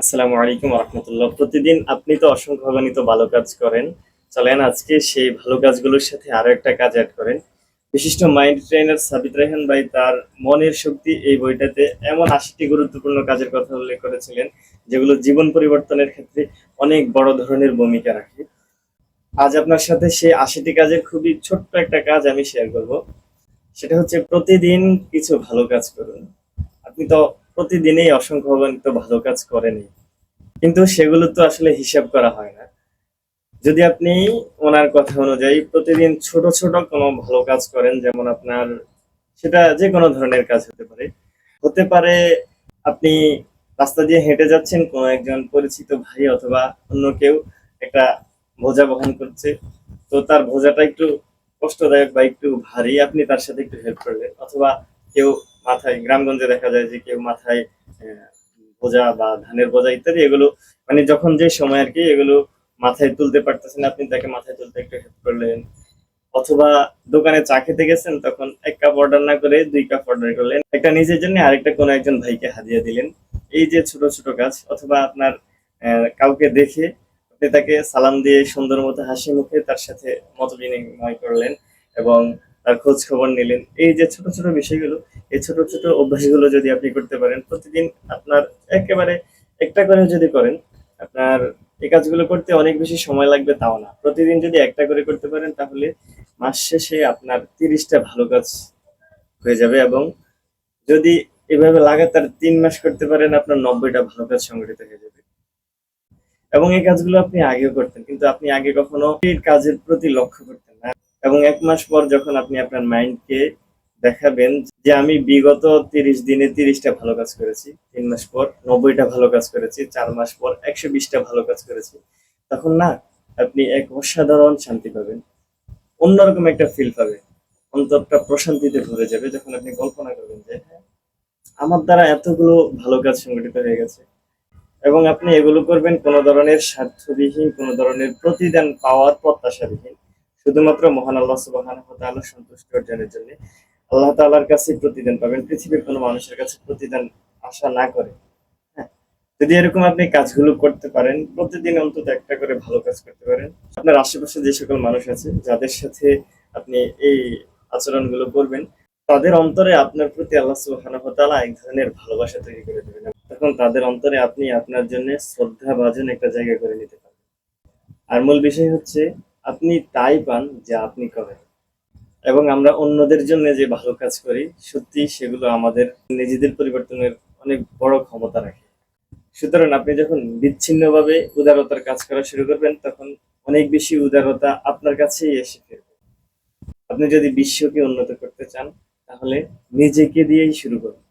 আসসালামু আলাইকুম রহমতুল্লাহ। প্রতিদিন আপনি তো অসংখ্য অগণিত ভালো কাজ করেন। চলেন আজকে সেই ভালো কাজগুলোর সাথে আরো একটা কাজ অ্যাড করেন। বিশিষ্ট মাইন্ড ট্রেনার সাবিত রায়হান ভাই তার মনের শক্তি এই বইটাতে এমন ৮০টি গুরুত্বপূর্ণ কাজের কথা উল্লেখ করেছিলেন, যেগুলো জীবন পরিবর্তনের ক্ষেত্রে অনেক বড় ধরনের ভূমিকা রাখে। আজ আপনার সাথে সেই ৮০টি কাজের খুবই ছোট্ট একটা কাজ আমি শেয়ার করব। সেটা হচ্ছে প্রতিদিন কিছু ভালো কাজ করুন। আপনি তো প্রতিদিনই অসংখ্য অগণিত ভালো কাজ করেনই, কিন্তু সেগুলো তো আসলে হিসাব করা হয় না। যদি আপনি ওনার কথা অনুযায়ী প্রতিদিন ছোট ছোট কোনো ভালো কাজ করেন, যেমন আপনার সেটা যে কোনো ধরনের কাজ হতে পারে। হতে পারে আপনি রাস্তা দিয়ে হেঁটে যাচ্ছেন, কোনো একজন পরিচিত ভাই অথবা অন্য কেউ একটা বোঝা বহন করছে, তো তার বোঝাটা একটু কষ্টদায়ক বা একটু ভারী, আপনি তার সাথে একটু হেল্প করলেন। অথবা কেউ মাথায়, গ্রামগঞ্জে দেখা যায় যে কেউ মাথায় আহ, বোঝা বা ধানের বোঝা ইত্যাদি এগুলো, মানে যখন যে সময় আর কি এগুলো মাথায় তুলতে পারতেছেন, আপনি তাকে মাথায় তুলতে একটু হেল্প করলেন। অথবা দোকানে চা খেতে গেছেন, তখন ১ কাপ অর্ডার না করে ২ কাপ অর্ডার করলেন, একটা নিজের জন্য আরেকটা কোনো একজন ভাইকে হাদিয়া দিলেন। এই যে ছোট ছোট কাজ। অথবা আপনার কাউকে দেখে আপনি তাকে সালাম দিয়ে সুন্দর মতো হাসি মুখে তার সাথে মত বিনিময় করলেন এবং তার খোঁজ খবর নিলেন। এই যে ছোট ছোট বিষয়গুলো, এই ছোট ছোট অভ্যাসগুলো যদি আপনি করতে পারেন প্রতিদিন, আপনার একেবারে একটা করে যদি করেন, আপনার এই কাজগুলো করতে অনেক বেশি সময় লাগবে তাও না। প্রতিদিন যদি একটা করে করতে পারেন, তাহলে মাস শেষে আপনার ৩০টা ভালো কাজ হয়ে যাবে। এবং যদি এভাবে লাগাতার ৩ মাস করতে পারেন, আপনার ৯০টা ভালো কাজ সংগঠিত হয়ে যাবে। এবং এই কাজগুলো আপনি আগেও করতেন, কিন্তু আপনি আগে কখনো এই কাজের প্রতি লক্ষ্য করতেন না। এবং ১ মাস পর যখন আপনি আপনার মাইন্ডকে দেখাবেন যে আমি বিগত ৩০ দিনে ৩০টা ভালো কাজ করেছি, ৩ মাস পর ৯০টা ভালো কাজ করেছি, ৪ মাস পর ১২০টা ভালো কাজ করেছি, তখন না আপনি এক অসাধারণ শান্তি পাবেন, অন্যরকম একটা ফিল পাবেন। অন্তরটা প্রশান্তিতে ভরে যাবে যখন আপনি কল্পনা করবেন যে হ্যাঁ, আমার দ্বারা এতগুলো ভালো কাজ সংগঠিত হয়ে গেছে। এবং আপনি এগুলো করবেন কোনো ধরনের স্বার্থবিহীন, কোনো ধরনের প্রতিদান পাওয়ার প্রত্যাশাবিহীন, শুধুমাত্র মহান আল্লাহ সুবহানাহু ওয়া তাআলার সন্তুষ্টি অর্জনের জন্য। আল্লাহ তাআলার কাছে প্রতিদান পাবেন, পৃথিবীর কোনো মানুষের কাছে প্রতিদান আশা না করে। হ্যাঁ, যদি এরকম আপনি কাজগুলো করতে পারেন, প্রতিদিন অন্তত একটা করে ভালো কাজ করতে পারেন, আপনার আশেপাশে যে সকল মানুষ আছে যাদের সাথে আপনি এই আচরণগুলো করবেন, তাদের অন্তরে আপনার প্রতি আল্লাহ সুবহানাহু ওয়া তাআলা এক ধরনের ভালোবাসা তৈরি করে দেবেন। তখন তাদের অন্তরে আপনি আপনার জন্য শ্রদ্ধা ভাজন একটা জায়গা করে নিতে পারবেন। আর মূল বিষয় হচ্ছে আপনি তাই পান যা আপনি করেন। এবং আমরা অন্যদের জন্য যে ভালো কাজ করি, সত্যি সেগুলো আমাদের নিজেদের পরিবর্তনের অনেক বড় ক্ষমতা রাখে। সুতরাং আপনি যখন বিচ্ছিন্নভাবে উদারতার কাজ করা শুরু করবেন, তখন অনেক বেশি উদারতা আপনার কাছেই এসে ফিরবে। আপনি যদি বিশ্বকে উন্নত করতে চান, তাহলে নিজেকে দিয়েই শুরু করুন।